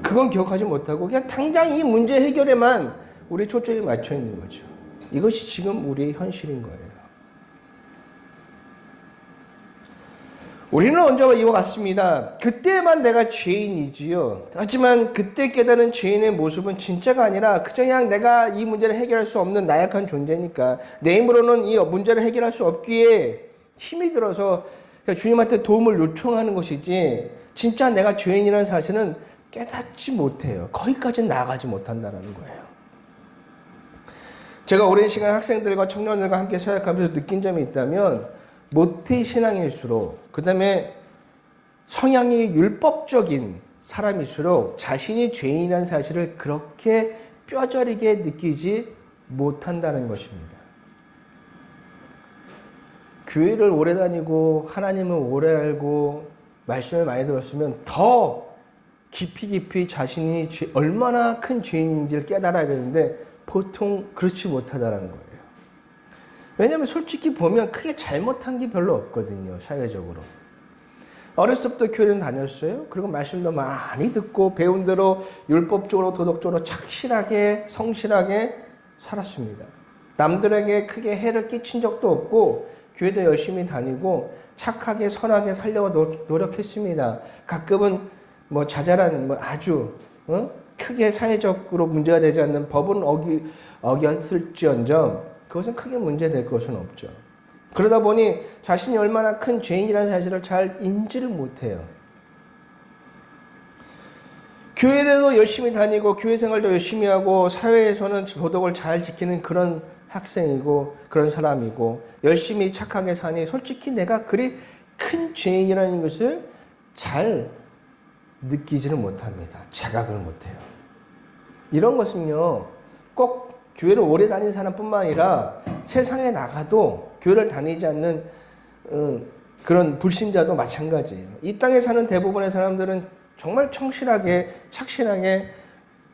그건 기억하지 못하고 그냥 당장 이 문제 해결에만 우리 초점이 맞춰 있는 거죠. 이것이 지금 우리의 현실인 거예요. 우리는 언제와 이와 같습니다. 그때만 내가 죄인이지요. 하지만 그때 깨달은 죄인의 모습은 진짜가 아니라 그냥 내가 이 문제를 해결할 수 없는 나약한 존재니까 내 힘으로는 이 문제를 해결할 수 없기에 힘이 들어서 주님한테 도움을 요청하는 것이지 진짜 내가 죄인이라는 사실은 깨닫지 못해요. 거기까지 나아가지 못한다는 거예요. 제가 오랜 시간 학생들과 청년들과 함께 사역하면서 느낀 점이 있다면 모태 신앙일수록 그 다음에 성향이 율법적인 사람일수록 자신이 죄인이라는 사실을 그렇게 뼈저리게 느끼지 못한다는 것입니다. 교회를 오래 다니고 하나님을 오래 알고 말씀을 많이 들었으면 더 깊이 자신이 얼마나 큰 죄인인지를 깨달아야 되는데 보통 그렇지 못하다는 거예요. 왜냐하면 솔직히 보면 크게 잘못한 게 별로 없거든요. 사회적으로. 어렸을 때부터 교회는 다녔어요. 그리고 말씀도 많이 듣고 배운 대로 율법적으로 도덕적으로 착실하게 성실하게 살았습니다. 남들에게 크게 해를 끼친 적도 없고 교회도 열심히 다니고 착하게 선하게 살려고 노력했습니다. 가끔은 뭐 자잘한 아주 크게 사회적으로 문제가 되지 않는 법은 어겼을지언정 그것은 크게 문제될 것은 없죠. 그러다 보니 자신이 얼마나 큰 죄인이라는 사실을 잘 인지를 못해요. 교회에도 열심히 다니고 교회 생활도 열심히 하고 사회에서는 도덕을 잘 지키는 그런 학생이고 그런 사람이고 열심히 착하게 사니 솔직히 내가 그리 큰 죄인이라는 것을 잘 느끼지를 못합니다. 자각을 못해요. 이런 것은요 꼭 교회를 오래 다닌 사람뿐만 아니라 세상에 나가도 교회를 다니지 않는 그런 불신자도 마찬가지예요. 이 땅에 사는 대부분의 사람들은 정말 청실하게 착실하게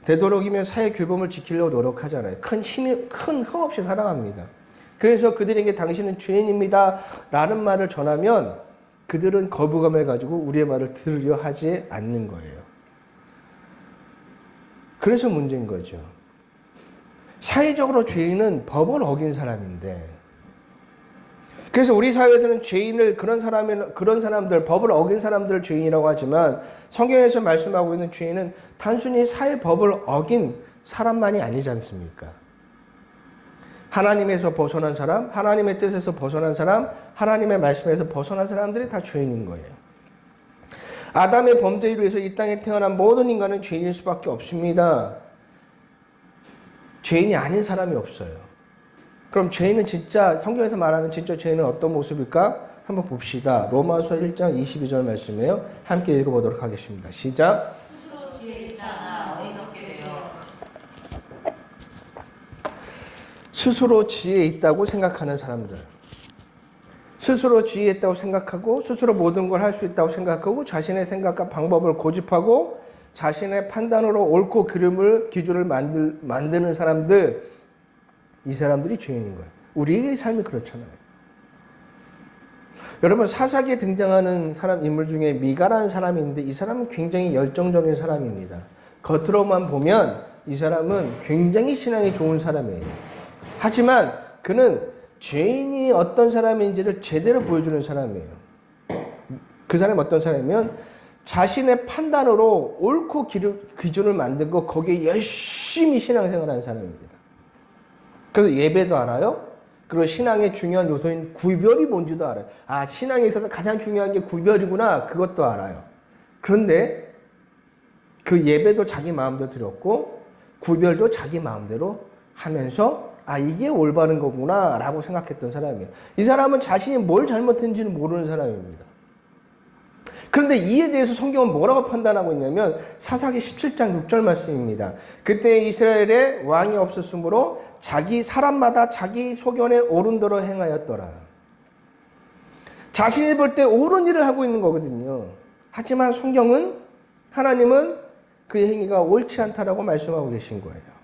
되도록이면 사회 규범을 지키려고 노력하잖아요. 큰 흠 없이 살아갑니다. 그래서 그들에게 당신은 죄인입니다 라는 말을 전하면 그들은 거부감을 가지고 우리의 말을 들으려 하지 않는 거예요. 그래서 문제인 거죠. 사회적으로 죄인은 법을 어긴 사람인데 그래서 우리 사회에서는 죄인을 그런 사람들 법을 어긴 사람들을 죄인이라고 하지만 성경에서 말씀하고 있는 죄인은 단순히 사회 법을 어긴 사람만이 아니지 않습니까? 하나님에서 벗어난 사람, 하나님의 뜻에서 벗어난 사람, 하나님의 말씀에서 벗어난 사람들이 다 죄인인 거예요. 아담의 범죄로 해서 이 땅에 태어난 모든 인간은 죄인일 수밖에 없습니다. 죄인이 아닌 사람이 없어요. 그럼 죄인은 진짜, 성경에서 말하는 진짜 죄인은 어떤 모습일까? 한번 봅시다. 로마서 1장 22절 말씀이에요. 함께 읽어보도록 하겠습니다. 시작. 스스로 지혜 있지 않아 어리석게 되어 스스로 지혜 있다고 생각하는 사람들. 스스로 지혜 있다고 생각하고 스스로 모든 걸 할 수 있다고 생각하고 자신의 생각과 방법을 고집하고 자신의 판단으로 옳고 그름을 기준을 만드는 사람들, 이 사람들이 죄인인 거예요. 우리의 삶이 그렇잖아요. 여러분, 사사기에 등장하는 사람 인물 중에 미가라는 사람이 있는데 이 사람은 굉장히 열정적인 사람입니다. 겉으로만 보면 이 사람은 굉장히 신앙이 좋은 사람이에요. 하지만 그는 죄인이 어떤 사람인지를 제대로 보여주는 사람이에요. 그 사람이 어떤 사람이면 자신의 판단으로 옳고 기준을 만들고 거기에 열심히 신앙생활하는 사람입니다. 그래서 예배도 알아요. 그리고 신앙의 중요한 요소인 구별이 뭔지도 알아요. 아, 신앙에 있어서 가장 중요한 게 구별이구나. 그것도 알아요. 그런데 그 예배도 자기 마음대로 드렸고 구별도 자기 마음대로 하면서 아, 이게 올바른 거구나 라고 생각했던 사람이에요. 이 사람은 자신이 뭘 잘못했는지는 모르는 사람입니다. 그런데 이에 대해서 성경은 뭐라고 판단하고 있냐면 사사기 17장 6절 말씀입니다. 그때 이스라엘에 왕이 없었으므로 자기 사람마다 자기 소견에 옳은 대로 행하였더라. 자신이 볼 때 옳은 일을 하고 있는 거거든요. 하지만 성경은, 하나님은 그의 행위가 옳지 않다라고 말씀하고 계신 거예요.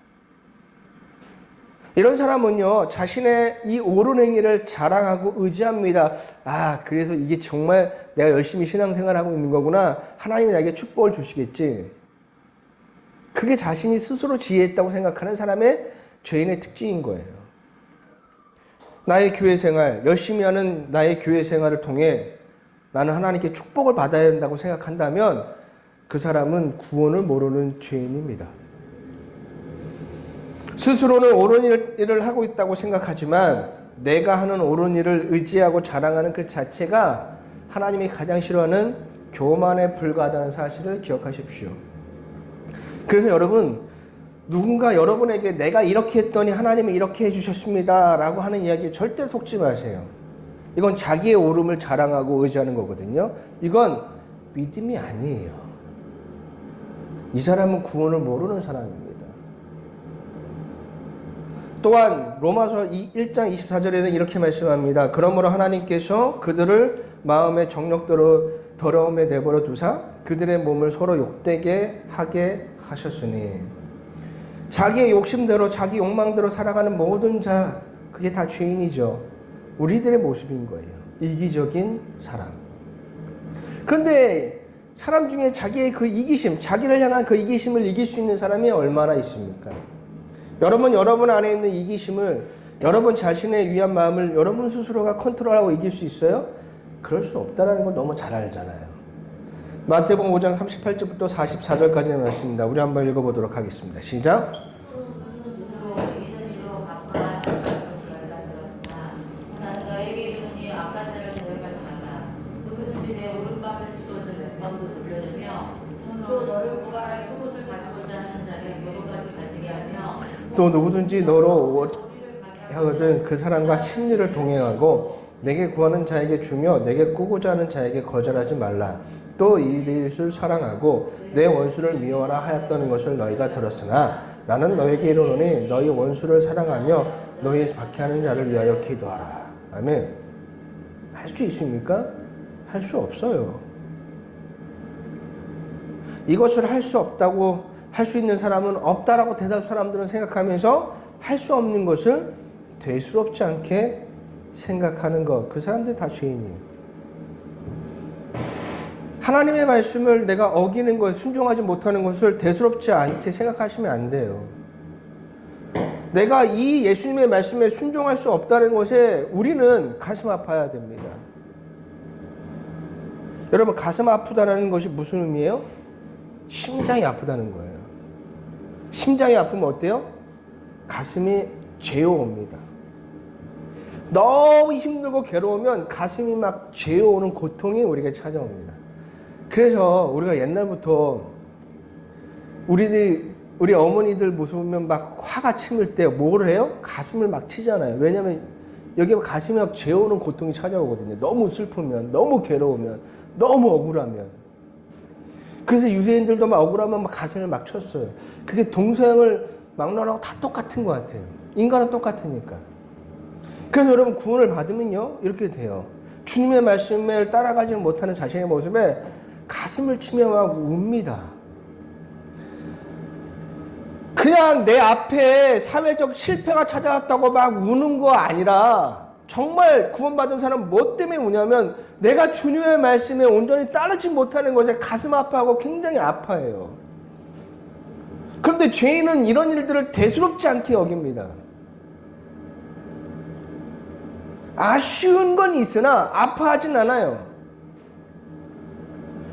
이런 사람은요, 자신의 이 옳은 행위를 자랑하고 의지합니다. 아, 그래서 이게 정말 내가 열심히 신앙생활하고 있는 거구나. 하나님이 나에게 축복을 주시겠지. 그게 자신이 스스로 지혜했다고 생각하는 사람의 죄인의 특징인 거예요. 나의 교회 생활, 열심히 하는 나의 교회 생활을 통해 나는 하나님께 축복을 받아야 된다고 생각한다면 그 사람은 구원을 모르는 죄인입니다. 스스로는 옳은 일을 하고 있다고 생각하지만 내가 하는 옳은 일을 의지하고 자랑하는 그 자체가 하나님이 가장 싫어하는 교만에 불과하다는 사실을 기억하십시오. 그래서 여러분, 누군가 여러분에게 내가 이렇게 했더니 하나님이 이렇게 해주셨습니다 라고 하는 이야기에 절대 속지 마세요. 이건 자기의 옳음을 자랑하고 의지하는 거거든요. 이건 믿음이 아니에요. 이 사람은 구원을 모르는 사람입니다. 또한 로마서 1장 24절에는 이렇게 말씀합니다. 그러므로 하나님께서 그들을 마음의 정욕대로 더러움에 내버려 두사 그들의 몸을 서로 욕되게 하게 하셨으니, 자기의 욕심대로 자기 욕망대로 살아가는 모든 자, 그게 다 죄인이죠. 우리들의 모습인 거예요. 이기적인 사람. 그런데 사람 중에 자기의 그 이기심, 자기를 향한 그 이기심을 이길 수 있는 사람이 얼마나 있습니까? 여러분 안에 있는 이기심을, 여러분 자신의 위한 마음을 여러분 스스로가 컨트롤하고 이길 수 있어요? 그럴 수 없다는 걸 너무 잘 알잖아요. 마태복음 5장 38절부터 44절까지의 말씀입니다. 우리 한번 읽어보도록 하겠습니다. 시작. 또 누구든지 너로 하거든 그 사람과 심리를 동행하고 내게 구하는 자에게 주며 내게 꾸고자 하는 자에게 거절하지 말라. 또 이웃을 사랑하고 내 원수를 미워하라 하였다는 것을 너희가 들었으나 나는 너에게 이르노니 너희 원수를 사랑하며 너희 박해하는 자를 위하여 기도하라. 아멘. 할 수 있습니까? 할 수 없어요. 이것을 할 수 없다고 할 수 있는 사람은 없다라고 대다수 사람들은 생각하면서 할 수 없는 것을 대수롭지 않게 생각하는 것, 그 사람들 다 죄인이에요. 하나님의 말씀을 내가 어기는 것, 순종하지 못하는 것을 대수롭지 않게 생각하시면 안 돼요. 내가 이 예수님의 말씀에 순종할 수 없다는 것에 우리는 가슴 아파야 됩니다. 여러분, 가슴 아프다는 것이 무슨 의미예요? 심장이 아프다는 거예요. 심장이 아프면 어때요? 가슴이 죄어옵니다. 너무 힘들고 괴로우면 가슴이 막 죄어오는 고통이 우리에게 찾아옵니다. 그래서 우리가 옛날부터 우리 어머니들 모습 보면 막 화가 치밀 때 뭘 해요? 가슴을 막 치잖아요. 왜냐면 여기 가슴이 막 죄어오는 고통이 찾아오거든요. 너무 슬프면, 너무 괴로우면, 너무 억울하면. 그래서 유대인들도 막 억울하면 막 가슴을 막 쳤어요. 그게 동서양을 막론하고 다 똑같은 것 같아요. 인간은 똑같으니까. 그래서 여러분 구원을 받으면요 이렇게 돼요. 주님의 말씀을 따라가지 못하는 자신의 모습에 가슴을 치며 막 웁니다. 그냥 내 앞에 사회적 실패가 찾아왔다고 막 우는 거 아니라 정말 구원받은 사람은 뭐 때문에 우냐면 내가 주님의 말씀에 온전히 따르지 못하는 것에 가슴 아파하고 굉장히 아파해요. 그런데 죄인은 이런 일들을 대수롭지 않게 여깁니다. 아쉬운 건 있으나 아파하진 않아요.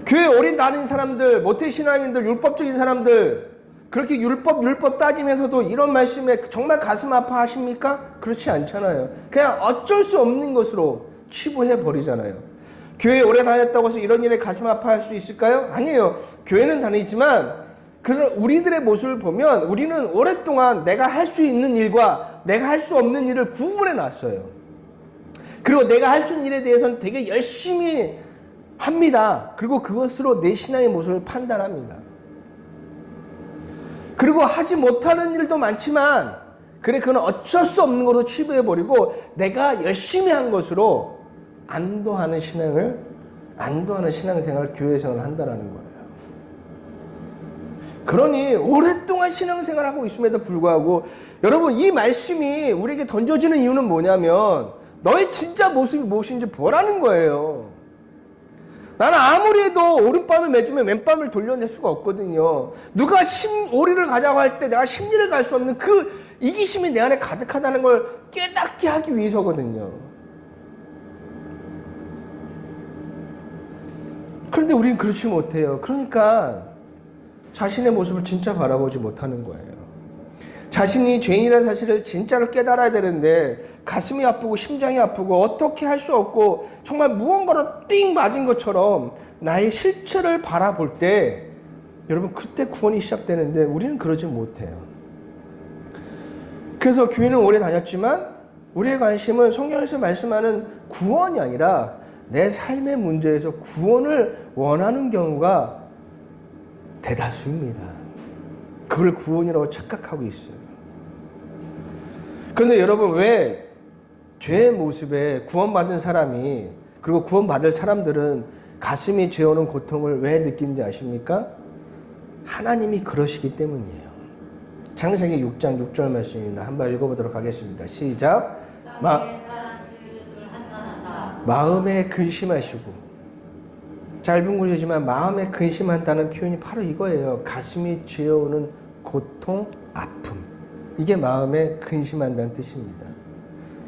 교회 오래 다닌 사람들, 모태신앙인들, 율법적인 사람들 그렇게 율법 따지면서도 이런 말씀에 정말 가슴 아파하십니까? 그렇지 않잖아요. 그냥 어쩔 수 없는 것으로 치부해 버리잖아요. 교회 오래 다녔다고 해서 이런 일에 가슴 아파할 수 있을까요? 아니에요. 교회는 다니지만 그래서 우리들의 모습을 보면 우리는 오랫동안 내가 할 수 있는 일과 내가 할 수 없는 일을 구분해 놨어요. 그리고 내가 할 수 있는 일에 대해서는 되게 열심히 합니다. 그리고 그것으로 내 신앙의 모습을 판단합니다. 그리고 하지 못하는 일도 많지만 그래 그건 어쩔 수 없는 것으로 치부해버리고 내가 열심히 한 것으로 안도하는 신앙생활을 교회생활을 한다는 거예요. 그러니 오랫동안 신앙생활하고 있음에도 불구하고 여러분 이 말씀이 우리에게 던져지는 이유는 뭐냐면 너의 진짜 모습이 무엇인지 보라는 거예요. 나는 아무리 해도 오른밤을 매주면 왼밤을 돌려낼 수가 없거든요. 누가 오리를 가자고 할 때 내가 심리를 갈 수 없는 그 이기심이 내 안에 가득하다는 걸 깨닫게 하기 위해서거든요. 그런데 우리는 그렇지 못해요. 그러니까 자신의 모습을 진짜 바라보지 못하는 거예요. 자신이 죄인이라는 사실을 진짜로 깨달아야 되는데 가슴이 아프고 심장이 아프고 어떻게 할 수 없고 정말 무언가로 띵 맞은 것처럼 나의 실체를 바라볼 때 여러분 그때 구원이 시작되는데 우리는 그러지 못해요. 그래서 교회는 오래 다녔지만 우리의 관심은 성경에서 말씀하는 구원이 아니라 내 삶의 문제에서 구원을 원하는 경우가 대다수입니다. 그걸 구원이라고 착각하고 있어요. 그런데 여러분 왜 죄의 모습에 구원받은 사람이 그리고 구원받을 사람들은 가슴이 죄오는 고통을 왜 느끼는지 아십니까? 하나님이 그러시기 때문이에요. 창세기 6장 6절 말씀입니다. 한번 읽어보도록 하겠습니다. 시작. 마음에 근심하시고 짧은 구절이지만 마음에 근심한다는 표현이 바로 이거예요. 가슴이 죄어오는 고통, 아픔. 이게 마음에 근심한다는 뜻입니다.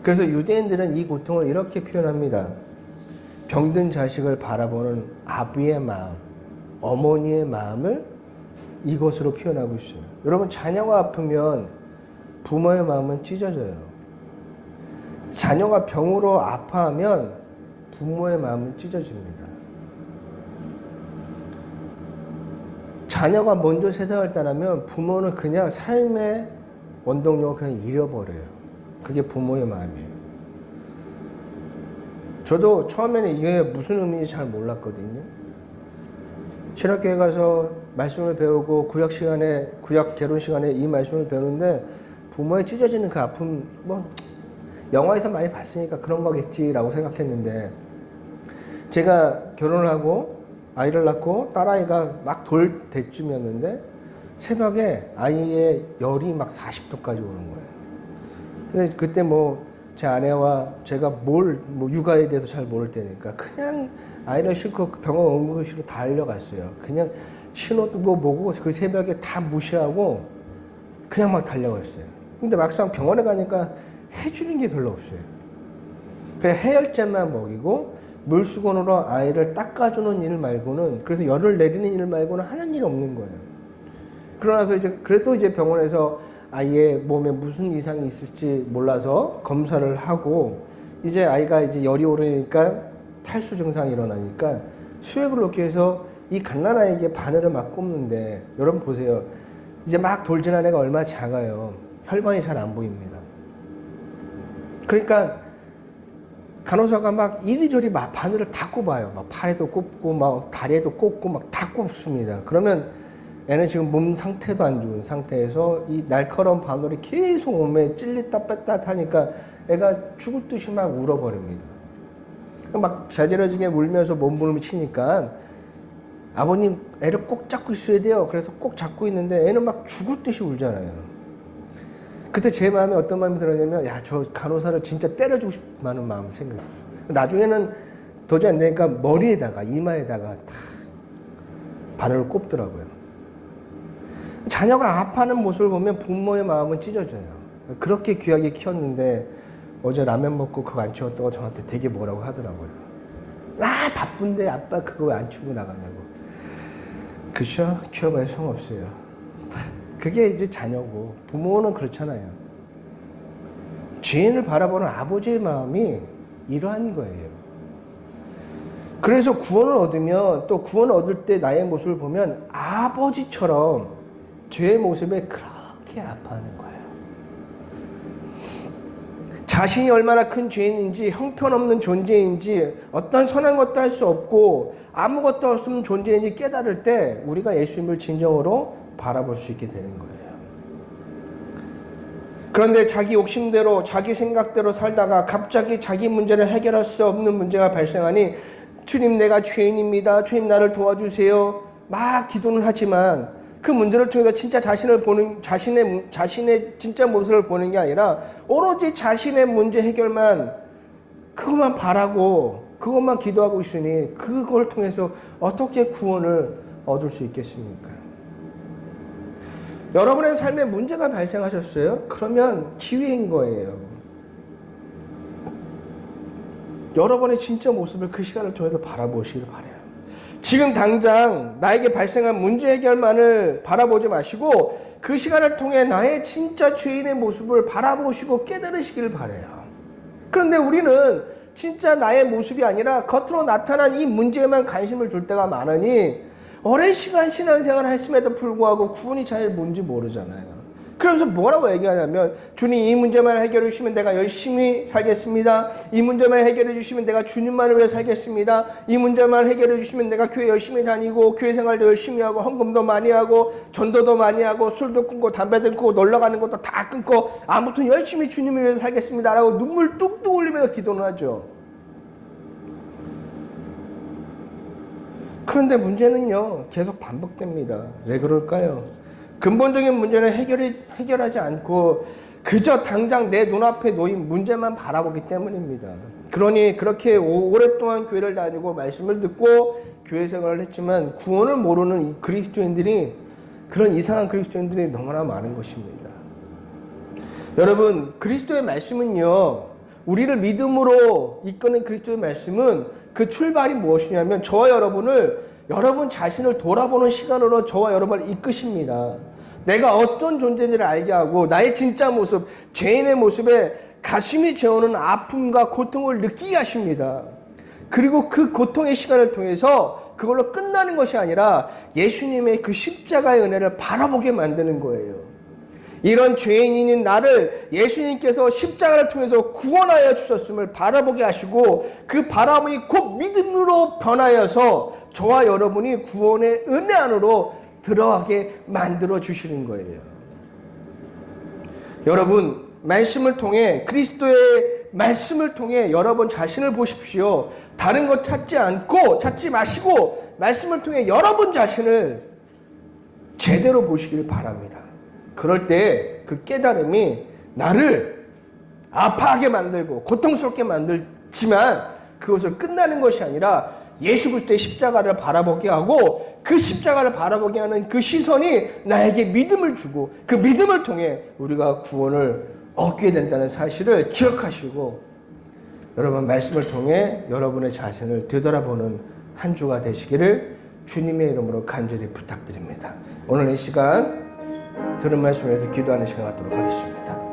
그래서 유대인들은 이 고통을 이렇게 표현합니다. 병든 자식을 바라보는 아비의 마음, 어머니의 마음을 이것으로 표현하고 있어요. 여러분 자녀가 아프면 부모의 마음은 찢어져요. 자녀가 병으로 아파하면 부모의 마음은 찢어집니다. 자녀가 먼저 세상을 떠나면 부모는 그냥 삶의 원동력을 그냥 잃어버려요. 그게 부모의 마음이에요. 저도 처음에는 이게 무슨 의미인지 잘 몰랐거든요. 신학교에 가서 말씀을 배우고 구약 개론 시간에 이 말씀을 배우는데 부모의 찢어지는 그 아픔, 뭐 영화에서 많이 봤으니까 그런 거겠지라고 생각했는데 제가 결혼을 하고 아이를 낳고 딸아이가 막 돌 때쯤이었는데 새벽에 아이의 열이 막 40도까지 오는 거예요. 근데 그때 제 아내와 제가 육아에 대해서 잘 모를 때니까 그냥 아이를 싣고 병원 응급실로 달려갔어요. 그냥 신호도 뭐고 그 새벽에 다 무시하고 그냥 막 달려갔어요. 근데 막상 병원에 가니까 해주는 게 별로 없어요. 그냥 해열제만 먹이고 물수건으로 아이를 닦아주는 일 말고는, 그래서 열을 내리는 일 말고는 하는 일이 없는 거예요. 그러나서 그래도 병원에서 아이의 몸에 무슨 이상이 있을지 몰라서 검사를 하고 이제 아이가 이제 열이 오르니까 탈수 증상이 일어나니까 수액을 넣기 위해서 이 갓난아이에게 바늘을 막 꼽는데 여러분 보세요. 이제 막 돌진한 애가 얼마나 작아요. 혈관이 잘 안 보입니다. 그러니까 간호사가 막 이리저리 막 바늘을 다 꼽아요. 막 팔에도 꼽고 막 다리에도 꼽고 막 다 꼽습니다. 그러면 애는 지금 몸 상태도 안 좋은 상태에서 이 날카로운 바늘이 계속 몸에 찔렸다 뺐다 하니까 애가 죽을 듯이 막 울어버립니다. 막 자지러지게 울면서 몸부림을 치니까 아버님 애를 꼭 잡고 있어야 돼요. 그래서 꼭 잡고 있는데 애는 막 죽을 듯이 울잖아요. 그때 제 마음에 어떤 마음이 들었냐면 야, 저 간호사를 진짜 때려주고 싶다는 마음이 생겼어요. 나중에는 도저히 안 되니까 머리에다가 이마에다가 다 바늘을 꼽더라고요. 자녀가 아파하는 모습을 보면 부모의 마음은 찢어져요. 그렇게 귀하게 키웠는데 어제 라면 먹고 그거 안 치웠다고 저한테 되게 뭐라고 하더라고요. 아, 바쁜데 아빠 그거 왜 안 치우고 나가냐고. 그쵸? 키워봐야 소용없어요. 그게 이제 자녀고 부모는 그렇잖아요. 죄인을 바라보는 아버지의 마음이 이러한 거예요. 그래서 구원을 얻으면 또 구원을 얻을 때 나의 모습을 보면 아버지처럼 죄의 모습에 그렇게 아파하는 거예요. 자신이 얼마나 큰 죄인인지 형편없는 존재인지 어떤 선한 것도 할 수 없고 아무것도 없는 존재인지 깨달을 때 우리가 예수님을 진정으로 바라볼 수 있게 되는 거예요. 그런데 자기 욕심대로 자기 생각대로 살다가 갑자기 자기 문제를 해결할 수 없는 문제가 발생하니 주님 내가 죄인입니다. 주님 나를 도와주세요. 막 기도는 하지만 그 문제를 통해서 진짜 자신을 보는 자신의 진짜 모습을 보는 게 아니라 오로지 자신의 문제 해결만 그것만 바라고 그것만 기도하고 있으니 그걸 통해서 어떻게 구원을 얻을 수 있겠습니까? 여러분의 삶에 문제가 발생하셨어요? 그러면 기회인 거예요. 여러분의 진짜 모습을 그 시간을 통해서 바라보시길 바라요. 지금 당장 나에게 발생한 문제 해결만을 바라보지 마시고 그 시간을 통해 나의 진짜 죄인의 모습을 바라보시고 깨달으시길 바라요. 그런데 우리는 진짜 나의 모습이 아니라 겉으로 나타난 이 문제에만 관심을 둘 때가 많으니 오랜 시간 신앙생활을 했음에도 불구하고 구원이 잘 뭔지 모르잖아요. 그러면서 뭐라고 얘기하냐면 주님 이 문제만 해결해 주시면 내가 열심히 살겠습니다. 이 문제만 해결해 주시면 내가 주님만을 위해 살겠습니다. 이 문제만 해결해 주시면 내가 교회 열심히 다니고 교회 생활도 열심히 하고 헌금도 많이 하고 전도도 많이 하고 술도 끊고 담배도 끊고 놀러 가는 것도 다 끊고 아무튼 열심히 주님을 위해서 살겠습니다 라고 눈물 뚝뚝 흘리면서 기도는 하죠. 그런데 문제는요 계속 반복됩니다. 왜 그럴까요? 근본적인 문제는 해결하지 않고 그저 당장 내 눈앞에 놓인 문제만 바라보기 때문입니다. 그러니 그렇게 오랫동안 교회를 다니고 말씀을 듣고 교회 생활을 했지만 구원을 모르는 이 그리스도인들이 그런 이상한 그리스도인들이 너무나 많은 것입니다. 여러분 그리스도의 말씀은요 우리를 믿음으로 이끄는 그리스도의 말씀은 그 출발이 무엇이냐면 저와 여러분을 여러분 자신을 돌아보는 시간으로 저와 여러분을 이끄십니다. 내가 어떤 존재인지를 알게 하고 나의 진짜 모습, 죄인의 모습에 가슴이 재우는 아픔과 고통을 느끼게 하십니다. 그리고 그 고통의 시간을 통해서 그걸로 끝나는 것이 아니라 예수님의 그 십자가의 은혜를 바라보게 만드는 거예요. 이런 죄인인 나를 예수님께서 십자가를 통해서 구원하여 주셨음을 바라보게 하시고 그 바라봄이 곧 믿음으로 변하여서 저와 여러분이 구원의 은혜 안으로 들어가게 만들어 주시는 거예요. 여러분 말씀을 통해 그리스도의 말씀을 통해 여러분 자신을 보십시오. 다른 것 찾지 마시고 말씀을 통해 여러분 자신을 제대로 보시길 바랍니다. 그럴 때 그 깨달음이 나를 아파하게 만들고 고통스럽게 만들지만 그것을 끝나는 것이 아니라 예수 그리스도의 십자가를 바라보게 하고 그 십자가를 바라보게 하는 그 시선이 나에게 믿음을 주고 그 믿음을 통해 우리가 구원을 얻게 된다는 사실을 기억하시고 여러분 말씀을 통해 여러분의 자신을 되돌아보는 한 주가 되시기를 주님의 이름으로 간절히 부탁드립니다. 오늘 이 시간 들은 말씀에서 기도하는 시간 갖도록 하겠습니다.